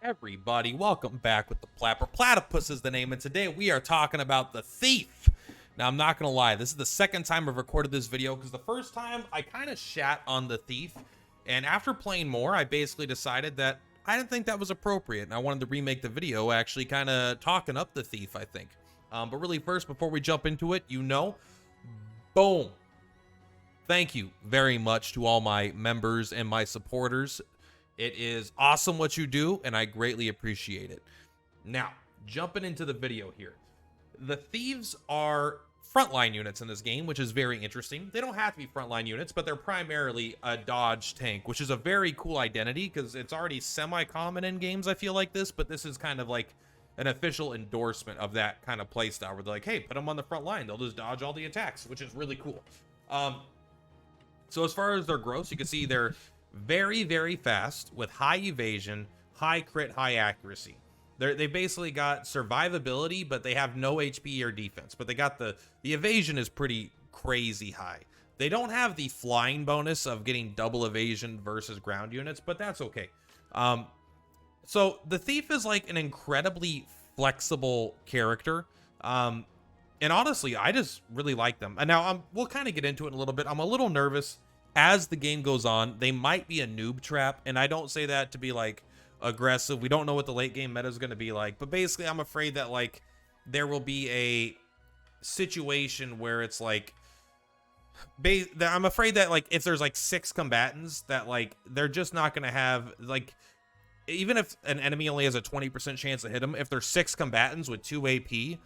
Everybody, welcome back with the Plat. Purplatypus is the name, and today we are talking about the Thief. Now, I'm not gonna lie, this is the second time I've recorded this video because the first time I kind of shat on the Thief, and after playing more, I basically decided that I didn't think that was appropriate, and I wanted to remake the video actually kind of talking up the Thief, I think. But really, first, before we jump into it, boom. Thank you very much to all my members and my supporters. It is awesome what you do, and I greatly appreciate it. Now, jumping into the video here. The Thieves are frontline units in this game, which is very interesting. They don't have to be frontline units, but they're primarily a dodge tank, which is a very cool identity because it's already semi-common in games, I feel like this, but this is kind of like an official endorsement of that kind of playstyle where they're like, hey, put them on the front line. They'll just dodge all the attacks, which is really cool. So as far as their growth, you can see they're very, very fast with high evasion, high crit, high accuracy. They basically got survivability, but they have no HP or defense. But they got the evasion is pretty crazy high. They don't have the flying bonus of getting double evasion versus ground units, but that's okay. So the Thief is like an incredibly flexible character. And honestly, I just really like them. And now we'll kind of get into it in a little bit. I'm a little nervous as the game goes on. They might be a noob trap, and I don't say that to be like aggressive. We don't know what the late game meta is going to be like, but basically I'm afraid that like there will be a situation where it's like I'm afraid that like if there's like 6 combatants that like they're just not going to have like, even if an enemy only has a 20% chance to hit him, if there's 6 combatants with 2 AP,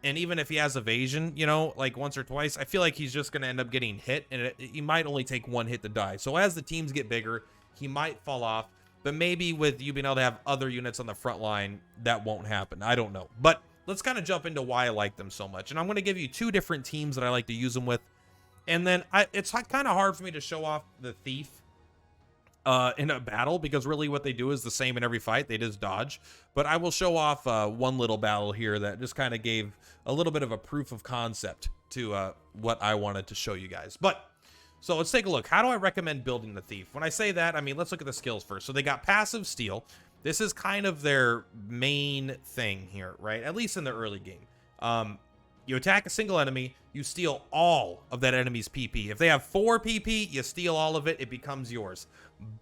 and even if he has evasion, you know, like once or twice, I feel like he's just going to end up getting hit, and he might only take 1 hit to die. So as the teams get bigger, he might fall off, but maybe with you being able to have other units on the front line, that won't happen. I don't know. But let's kind of jump into why I like them so much. And I'm going to give you 2 different teams that I like to use them with. And then it's kind of hard for me to show off the Thief in a battle, because really what they do is the same in every fight. They just dodge. But I will show off one little battle here that just kind of gave a little bit of a proof of concept to what I wanted to show you guys. But so let's take a look. How do I recommend building the Thief? When I say that, I mean, let's look at the skills first. So they got passive steal. This is kind of their main thing here, right? At least in the early game. You attack a single enemy, you steal all of that enemy's PP. If they have 4 PP, you steal all of it, it becomes yours.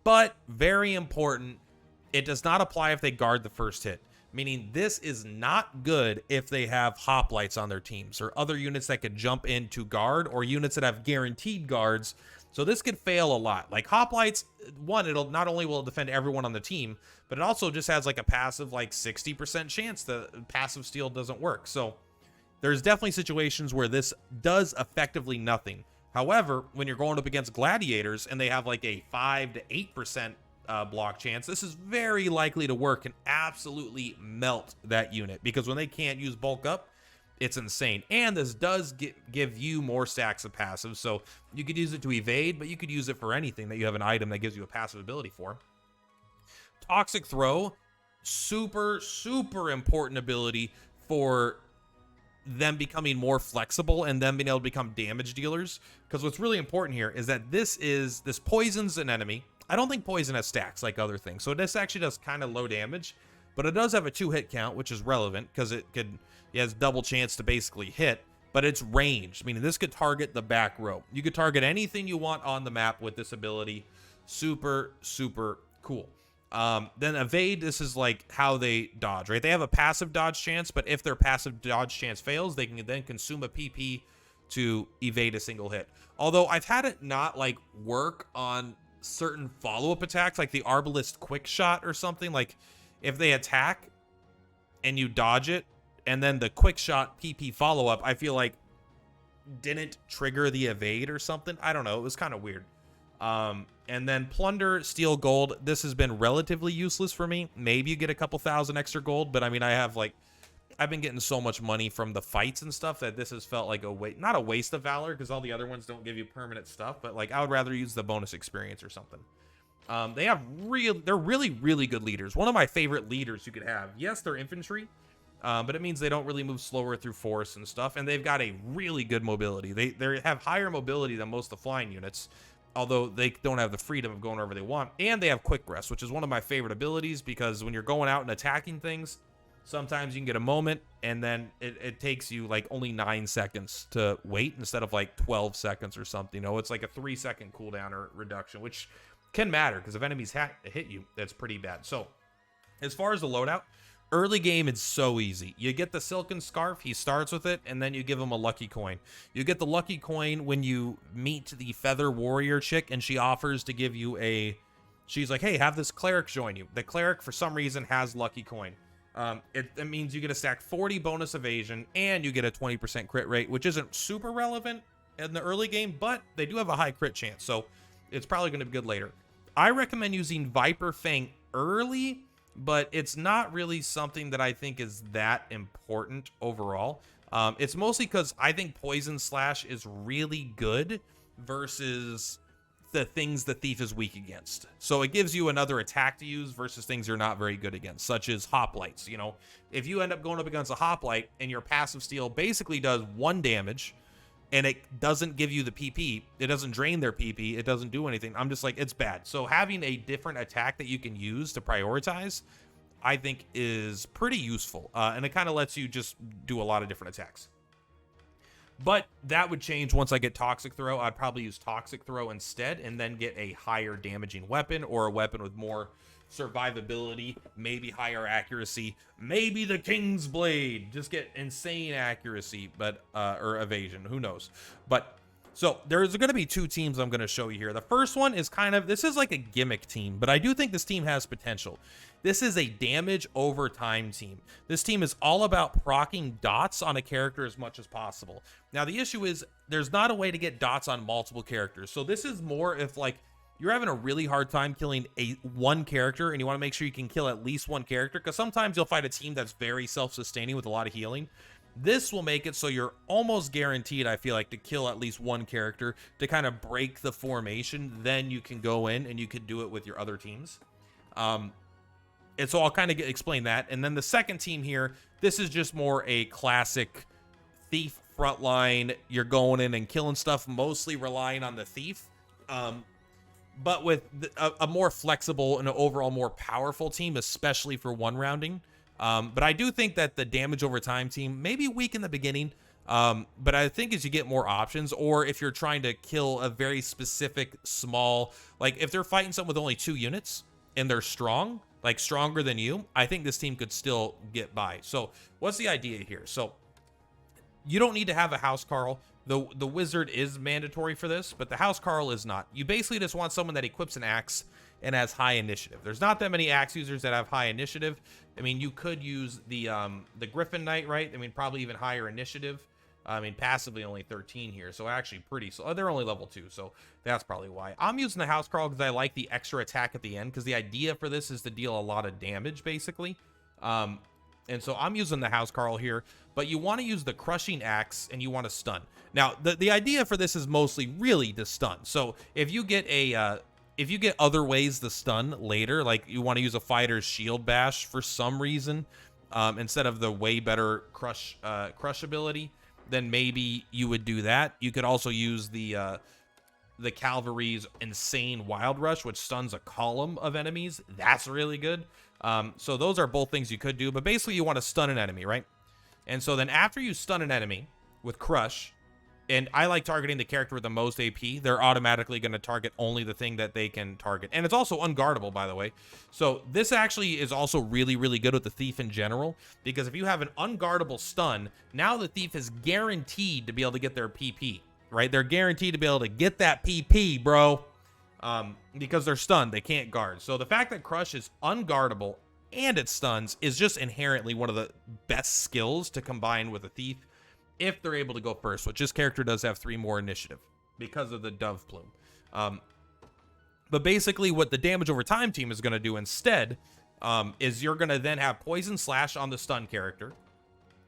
But, very important, it does not apply if they guard the first hit. Meaning, this is not good if they have hoplites on their teams, or other units that could jump in to guard, or units that have guaranteed guards. So this could fail a lot. Like hoplites, one, it'll not only will it defend everyone on the team, but it also just has like a passive like 60% chance the passive steal doesn't work. So there's definitely situations where this does effectively nothing. However, when you're going up against gladiators and they have like a 5 to 8% block chance, this is very likely to work and absolutely melt that unit, because when they can't use bulk up, it's insane. And this does give you more stacks of passive, so you could use it to evade, but you could use it for anything that you have an item that gives you a passive ability for. Toxic Throw, super, super important ability for them becoming more flexible and them being able to become damage dealers, because what's really important here is that this poisons an enemy. I don't think poison has stacks like other things, so this actually does kind of low damage, but it does have a 2 hit count, which is relevant because it has double chance to basically hit, but it's ranged, meaning this could target the back row. You could target anything you want on the map with this ability. Super, super cool. Then evade, this is like how they dodge, right? They have a passive dodge chance, but if their passive dodge chance fails, they can then consume a PP to evade a single hit. Although I've had it not like work on certain follow-up attacks, like the Arbalist quick shot or something. Like if they attack and you dodge it, and then the quick shot PP follow-up, I feel like didn't trigger the evade or something. I don't know. It was kind of weird. And then plunder, steal gold. This has been relatively useless for me. Maybe you get a couple thousand extra gold, but I mean, I've been getting so much money from the fights and stuff that this has felt like not a waste of valor, because all the other ones don't give you permanent stuff, but like I would rather use the bonus experience or something. They're really, really good leaders. One of my favorite leaders you could have. Yes, they're infantry, but it means they don't really move slower through forest and stuff, and they've got a really good mobility. They have higher mobility than most of the flying units. although they don't have the freedom of going wherever they want. And they have quick rest, which is one of my favorite abilities, because when you're going out and attacking things, sometimes you can get a moment, and then it takes you like only 9 seconds to wait instead of like 12 seconds or something. You know, it's like a 3-second cooldown or reduction, which can matter because if enemies hit you, that's pretty bad. So as far as the loadout, early game, it's so easy. You get the silken scarf, he starts with it, and then you give him a lucky coin. You get the lucky coin when you meet the feather warrior chick, and she offers to give you she's like, hey, have this cleric join you. The cleric, for some reason, has lucky coin. It means you get a stack 40 bonus evasion, and you get a 20% crit rate, which isn't super relevant in the early game, but they do have a high crit chance, so it's probably going to be good later. I recommend using Viper Fang early, but it's not really something that I think is that important overall. It's mostly because I think Poison Slash is really good versus the things the Thief is weak against. So it gives you another attack to use versus things you're not very good against, such as Hoplites. You know, if you end up going up against a Hoplite and your passive steal basically does 1 damage, and it doesn't give you the PP, it doesn't drain their PP, it doesn't do anything, I'm just like, it's bad. So having a different attack that you can use to prioritize, I think is pretty useful. And it kind of lets you just do a lot of different attacks. But that would change once I get Toxic Throw. I'd probably use Toxic Throw instead, and then get a higher damaging weapon, or a weapon with more survivability, maybe higher accuracy, maybe the King's Blade, just get insane accuracy, but or evasion, who knows. But so there's going to be 2 teams I'm going to show you here. The first one is this is like a gimmick team, but I do think this team has potential. This is a damage over time team. This team is all about proccing dots on a character as much as possible. Now the issue is there's not a way to get dots on multiple characters. So this is more if like you're having a really hard time killing one character, and you want to make sure you can kill at least one character, because sometimes you'll fight a team that's very self-sustaining with a lot of healing. This will make it so you're almost guaranteed, I feel like, to kill at least one character to kind of break the formation. Then you can go in and you can do it with your other teams. And so I'll kind of explain that. And then the second team here, this is just more a classic Thief frontline. You're going in and killing stuff, mostly relying on the Thief. But with a more flexible and overall more powerful team, especially for one rounding. But I do think that the damage over time team may be weak in the beginning. But I think as you get more options, or if you're trying to kill a very specific small, like if they're fighting someone with only 2 units and they're strong, like stronger than you, I think this team could still get by. So what's the idea here? So you don't need to have a House Carl. The wizard is mandatory for this, but the House Carl is not. You basically just want someone that equips an axe and has high initiative. There's not that many axe users that have high initiative. I mean, you could use the Griffin Knight, right? I mean, probably even higher initiative. I mean, passively only 13 here, so actually pretty slow. They're only level 2, so that's probably why. I'm using the House Carl because I like the extra attack at the end, because the idea for this is to deal a lot of damage, basically. And so I'm using the House Carl here, but you want to use the Crushing Axe, and you want to stun. Now, the idea for this is mostly really to stun. So if you get if you get other ways to stun later, like you want to use a fighter's shield bash for some reason, instead of the way better crush ability, then maybe you would do that. You could also use the cavalry's insane wild rush, which stuns a column of enemies. That's really good. So those are both things you could do, but basically you want to stun an enemy, right? And so then after you stun an enemy with crush, and I like targeting the character with the most AP, they're automatically going to target only the thing that they can target. And it's also unguardable, by the way. So this actually is also really, really good with the Thief in general, because if you have an unguardable stun, now the Thief is guaranteed to be able to get their PP, right? They're guaranteed to be able to get that PP, bro, because they're stunned. They can't guard. So the fact that Crush is unguardable and it stuns is just inherently one of the best skills to combine with a Thief, if they're able to go first, which this character does have 3 more initiative because of the Dove Plume. But basically what the damage over time team is going to do instead is you're going to then have Poison Slash on the stun character.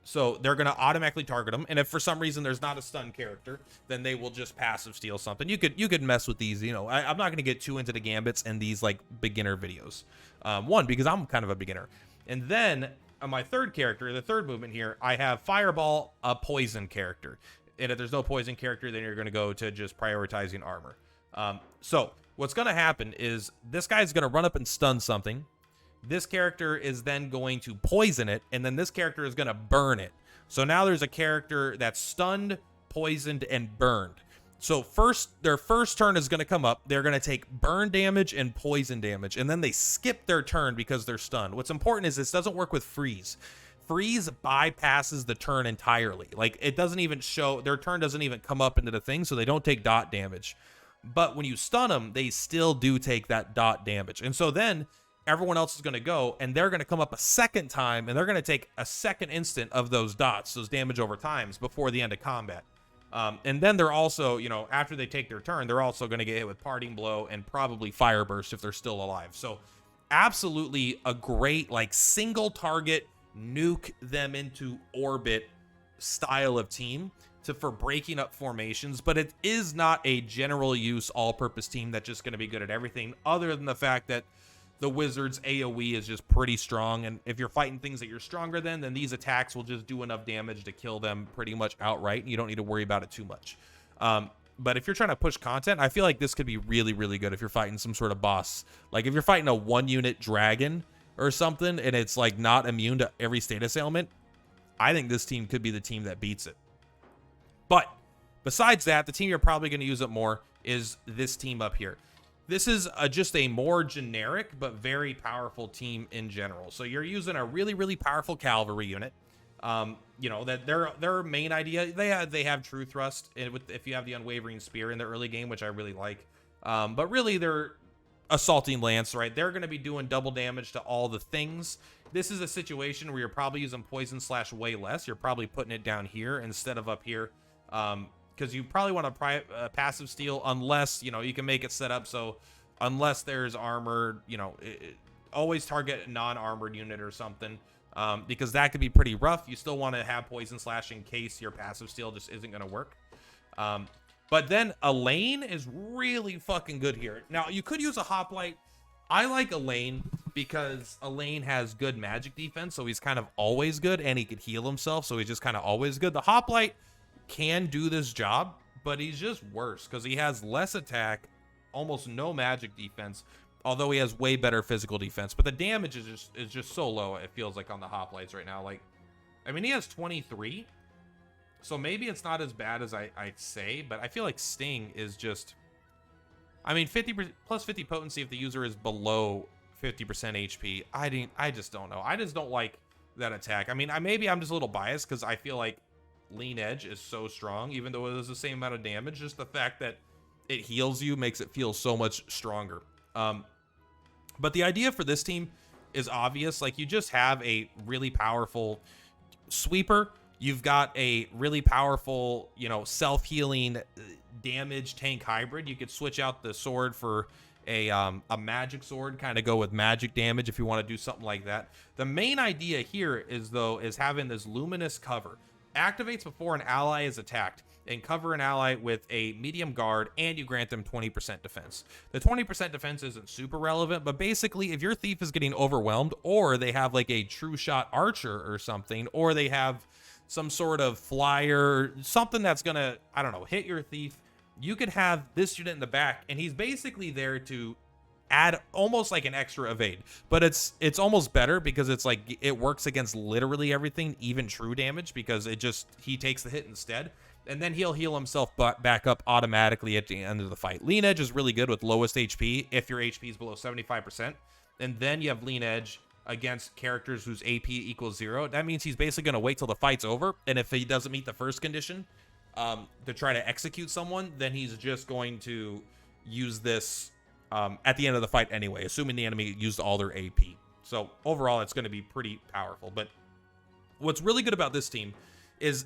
So they're going to automatically target them. And if for some reason there's not a stun character, then they will just passive steal something. You could mess with these. You know, I'm not going to get too into the gambits in these like beginner videos. One, because I'm kind of a beginner. And then on my third character, the third movement here, I have Fireball, a poison character. And if there's no poison character, then you're going to go to just prioritizing armor. So what's going to happen is this guy's going to run up and stun something. This character is then going to poison it, and then this character is going to burn it. So now there's a character that's stunned, poisoned, and burned. So their first turn is going to come up. They're going to take burn damage and poison damage, and then they skip their turn because they're stunned. What's important is this doesn't work with freeze. Freeze bypasses the turn entirely. Like, it doesn't even show, their turn doesn't even come up into the thing, so they don't take dot damage. But when you stun them, they still do take that dot damage. And so then everyone else is going to go, and they're going to come up a second time, and they're going to take a second instant of those dots, those damage over times, before the end of combat. And then they're also, you know, after they take their turn, they're also going to get hit with Parting Blow and probably Fire Burst if they're still alive. So absolutely a great, like, single target, nuke them into orbit style of team for breaking up formations. But it is not a general use all-purpose team that's just going to be good at everything, other than the fact that the Wizards AoE is just pretty strong, and if you're fighting things that you're stronger than, then these attacks will just do enough damage to kill them pretty much outright, and you don't need to worry about it too much. But if you're trying to push content, I feel like this could be really, really good if you're fighting some sort of boss. Like, if you're fighting a 1-unit dragon or something, and it's, like, not immune to every status ailment, I think this team could be the team that beats it. But besides that, the team you're probably going to use it more is this team up here. This is just a more generic but very powerful team in general. So you're using a really, really powerful cavalry unit. You know, that their main idea, they have True Thrust if you have the Unwavering Spear in the early game, which I really like. But really, they're Assaulting Lance, right? They're going to be doing double damage to all the things. This is a situation where you're probably using poison / way less. You're probably putting it down here instead of up here. Because you probably want to passive steal, unless, you know, you can make it set up so unless there's armored, you know, always target a non-armored unit or something, because that could be pretty rough. You still want to have poison slash in case your passive steal just isn't going to work. But then Elaine is really fucking good here. Now, you could use a hoplite. I like Elaine because Elaine has good magic defense, so he's kind of always good, and he could heal himself, so he's just kind of always good. The hoplite can do this job, but he's just worse because he has less attack, almost no magic defense, although he has way better physical defense. But the damage is just so low, it feels like, on the hoplites right now. Like, I mean, he has 23, so maybe it's not as bad as I'd say, but I feel like Sting is just, I mean, 50 plus 50 potency if the user is below 50% HP. I just don't know. I just don't like that attack. I mean, maybe I'm just a little biased because I feel like Lean Edge is so strong, even though it is the same amount of damage. Just the fact that it heals you makes it feel so much stronger. But the idea for this team is obvious. Like, you just have a really powerful sweeper. You've got a really powerful, you know, self-healing damage tank hybrid. You could switch out the sword for a magic sword, kind of go with magic damage if you want to do something like that. The main idea here is having this luminous cover. Activates before an ally is attacked, and cover an ally with a medium guard, and you grant them 20% defense. The 20% defense isn't super relevant, but basically if your thief is getting overwhelmed, or they have like a true shot archer or something, or they have some sort of flyer, something that's gonna, I don't know, hit your thief, you could have this unit in the back, and he's basically there to add almost like an extra evade. But it's almost better because it's like it works against literally everything, even true damage, because he takes the hit instead, and then he'll heal himself back up automatically at the end of the fight. Lean Edge is really good with lowest HP if your HP is below 75%, and then you have Lean Edge against characters whose AP equals 0. That means he's basically going to wait till the fight's over, and if he doesn't meet the first condition to try to execute someone, then he's just going to use this at the end of the fight anyway, assuming the enemy used all their AP. So overall, it's going to be pretty powerful. But what's really good about this team is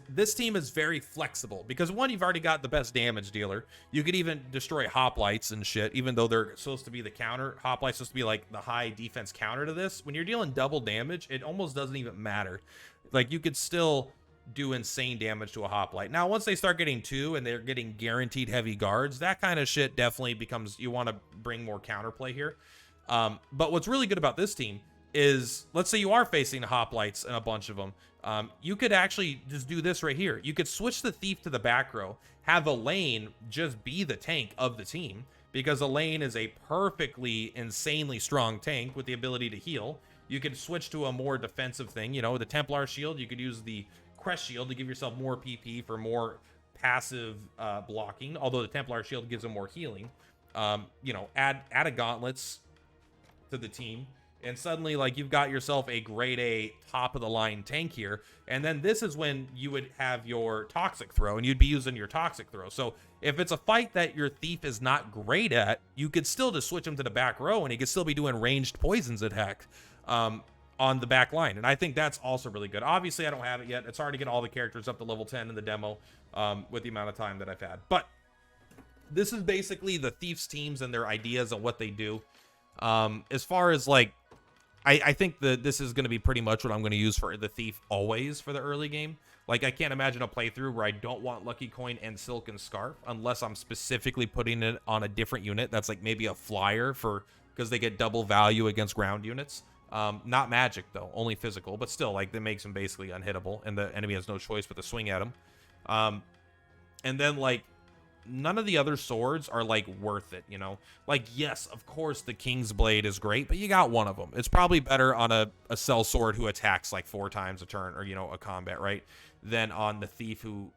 very flexible, because one, you've already got the best damage dealer. You could even destroy hoplites and shit, even though they're supposed to be the counter. Hoplites supposed to be like the high defense counter to this. When you're dealing double damage, it almost doesn't even matter. Like, you could still do insane damage to a hoplite. Now, once they start getting 2 and they're getting guaranteed heavy guards, that kind of shit definitely becomes, you want to bring more counterplay here. But what's really good about this team is, let's say you are facing hoplites and a bunch of them. You could actually just do this right here. You could switch the thief to the back row, have Elaine just be the tank of the team, because Elaine is a perfectly insanely strong tank with the ability to heal. You could switch to a more defensive thing, you know, the Templar shield. You could use the Crest shield to give yourself more PP for more passive blocking, although the Templar shield gives them more healing. You know, add a gauntlets to the team, and suddenly, like, you've got yourself a grade A top of the line tank here. And then this is when you would have your toxic throw, and you'd be using your toxic throw. So if it's a fight that your thief is not great at, you could still just switch him to the back row, and he could still be doing ranged poisons attack on the back line. And I think that's also really good. Obviously, I don't have it yet. It's hard to get all the characters up to level 10 in the demo with the amount of time that I've had. But this is basically the Thief's teams and their ideas on what they do. As far as, like, I think that this is going to be pretty much what I'm going to use for the Thief always for the early game. Like, I can't imagine a playthrough where I don't want Lucky Coin and Silken Scarf unless I'm specifically putting it on a different unit. That's like maybe a flyer because they get double value against ground units. Not magic, though, only physical, but still, like, that makes them basically unhittable, and the enemy has no choice but to swing at them. And then, like, none of the other swords are, like, worth it, you know? Like, yes, of course, the King's Blade is great, but you got one of them. It's probably better on a cell sword who attacks, like, 4 times a turn, or, you know, a combat, right? Than on the Thief who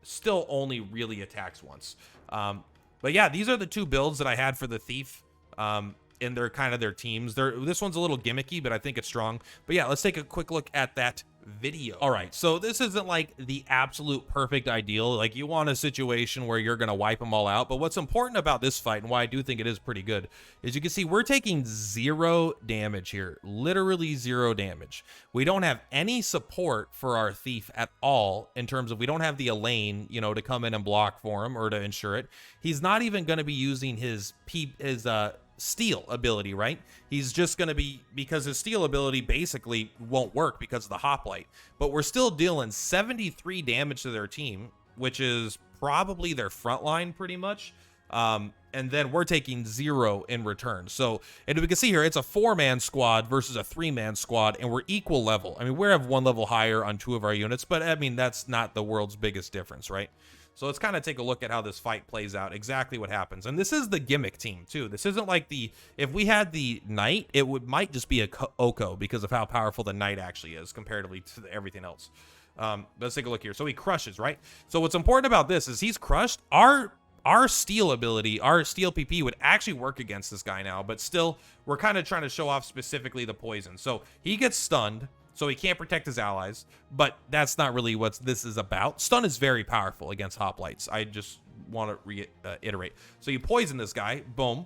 still only really attacks once. But, yeah, these are the 2 builds that I had for the Thief. In their kind of their teams. This one's a little gimmicky, but I think it's strong. But yeah, let's take a quick look at that video. All right, so this isn't like the absolute perfect ideal. Like, you want a situation where you're gonna wipe them all out, but what's important about this fight, and why I do think it is pretty good, is you can see we're taking 0 damage here. Literally 0 damage. We don't have any support for our Thief at all, in terms of we don't have the Elaine, you know, to come in and block for him or to ensure it. He's not even going to be using his steal ability, right? He's just going to be, because his steal ability basically won't work because of the hoplite. But we're still dealing 73 damage to their team, which is probably their front line pretty much. And then we're taking 0 in return. So, and we can see here, it's a 4-man squad versus a 3-man squad, and we're equal level. I mean, we have 1 level higher on 2 of our units, but I mean, that's not the world's biggest difference, right? So let's kind of take a look at how this fight plays out, exactly what happens. And this is the gimmick team, too. This isn't like if we had the Knight, it might just be a Oko because of how powerful the Knight actually is comparatively to everything else. Let's take a look here. So he crushes, right? So what's important about this is he's crushed. Our steal ability, our steal PP would actually work against this guy now, but still, we're kind of trying to show off specifically the poison. So he gets stunned, so he can't protect his allies, but that's not really what this is about. Stun is very powerful against hoplites. I just want to reiterate. So you poison this guy, boom.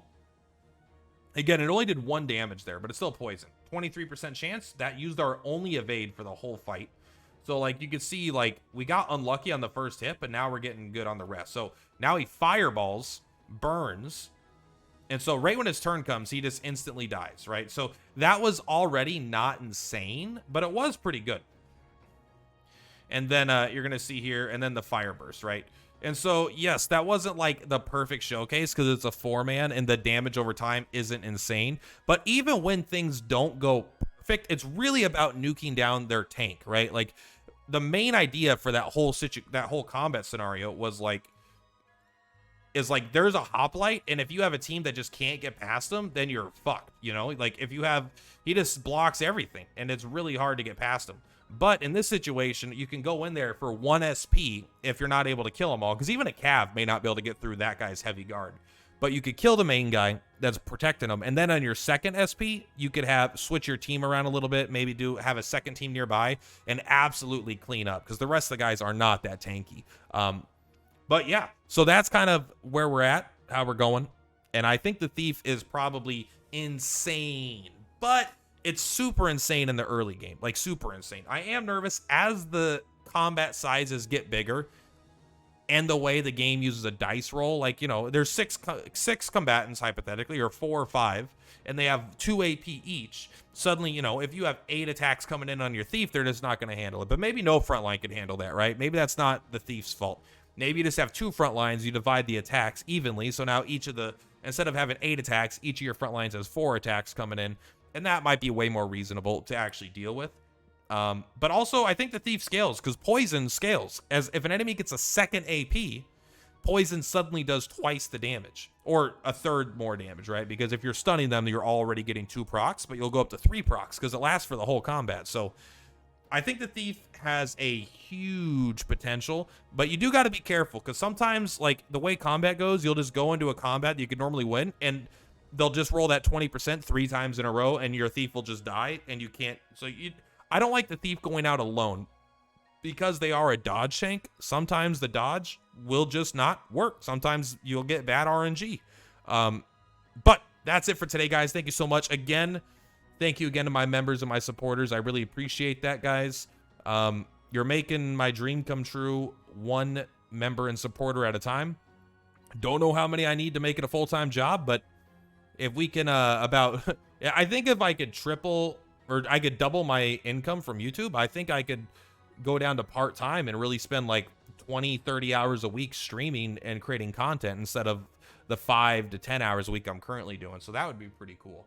Again, it only did 1 damage there, but it's still poison. 23% chance. That used our only evade for the whole fight. So, like, you can see, like, we got unlucky on the first hit, but now we're getting good on the rest. So now he fireballs, burns, and so right when his turn comes, he just instantly dies, right? So that was already not insane, but it was pretty good. And then you're going to see here, and then the fire burst, right? And so, yes, that wasn't like the perfect showcase because it's a 4-man and the damage over time isn't insane. But even when things don't go perfect, it's really about nuking down their tank, right? Like, the main idea for that whole combat scenario was like, there's a hoplite, and if you have a team that just can't get past them, then you're fucked, you know? Like, if you have, he just blocks everything, and it's really hard to get past him. But in this situation, you can go in there for 1 SP if you're not able to kill them all, because even a cav may not be able to get through that guy's heavy guard. But you could kill the main guy that's protecting him, and then on your second SP, you could switch your team around a little bit, maybe have a second team nearby, and absolutely clean up, because the rest of the guys are not that tanky. But yeah, so that's kind of where we're at, how we're going. And I think the Thief is probably insane, but it's super insane in the early game, like super insane. I am nervous as the combat sizes get bigger and the way the game uses a dice roll. Like, you know, there's six combatants hypothetically, or 4 or 5, and they have 2 AP each. Suddenly, you know, if you have 8 attacks coming in on your Thief, they're just not going to handle it. But maybe no front line can handle that, right? Maybe that's not the Thief's fault. Maybe you just have 2 front lines, you divide the attacks evenly, so now instead of having 8 attacks, each of your front lines has 4 attacks coming in, And that might be way more reasonable to actually deal with. But also, I think the thief scales, because poison scales. As if an enemy gets a second AP, poison suddenly does twice the damage, or a third more damage, right? Because if you're stunning them, you're already getting 2 procs, but you'll go up to 3 procs because it lasts for the whole combat. So I think the thief has a huge potential, but you do got to be careful, because sometimes, like, the way combat goes, you'll just go into a combat that you could normally win, and they'll just roll that 20% 3 times in a row, and your thief will just die, and you can't. So I don't like the thief going out alone, because they are a dodge shank. Sometimes the dodge will just not work. Sometimes you'll get bad RNG. But that's it for today, guys. Thank you so much. Again, thank you again to my members and my supporters. I really appreciate that, guys. You're making my dream come true, 1 member and supporter at a time. Don't know how many I need to make it a full-time job, but if we can, I think if I could triple, or I could double my income from YouTube, I think I could go down to part-time and really spend like 20-30 hours a week streaming and creating content instead of the 5 to 10 hours a week I'm currently doing. So that would be pretty cool.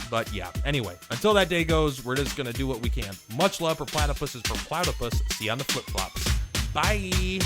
But yeah, anyway, until that day goes, we're just gonna do what we can. Much love for Platypus is for Platypus. See you on the flip-flops. Bye.